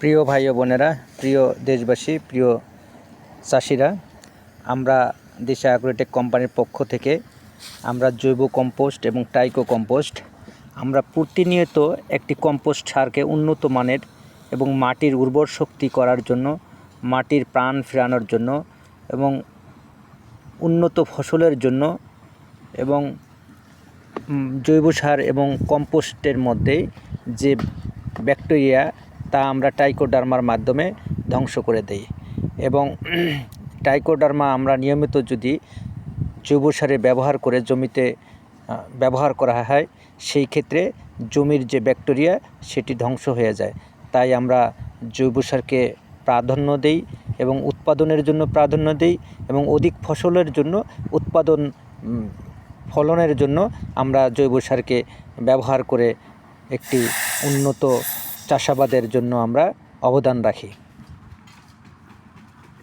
প্রিয় ভাই ও বোনেরা, প্রিয় দেশবাসী, প্রিয় চাষিরা, আমরা দিশা অ্যাগ্রোটেক কোম্পানির পক্ষ থেকে আমরা জৈব কম্পোস্ট এবং টাইকো কম্পোস্ট আমরা প্রতিনিয়ত একটি কম্পোস্ট সারকে উন্নত মানের এবং মাটির উর্বর শক্তি করার জন্য, মাটির প্রাণ ফেরানোর জন্য এবং উন্নত ফসলের জন্য এবং জৈব সার এবং কম্পোস্টের মধ্যে যে ব্যাকটেরিয়া তা আমরা ট্রাইকোডার্মার মাধ্যমে ধ্বংস করে দেই। এবং ট্রাইকোডার্মা আমরা নিয়মিত যদি জৈব সারে ব্যবহার করে জমিতে ব্যবহার করা হয়, সেই ক্ষেত্রে জমির যে ব্যাকটেরিয়া সেটি ধ্বংস হয়ে যায়। তাই আমরা জৈব সারকে প্রাধান্য দেই এবং উৎপাদনের জন্য প্রাধান্য দেই এবং অধিক ফসলের জন্য ফলনের জন্য আমরা জৈব সারকে ব্যবহার করে একটি উন্নত চাষাবাদের জন্য আমরা অবদান রাখি।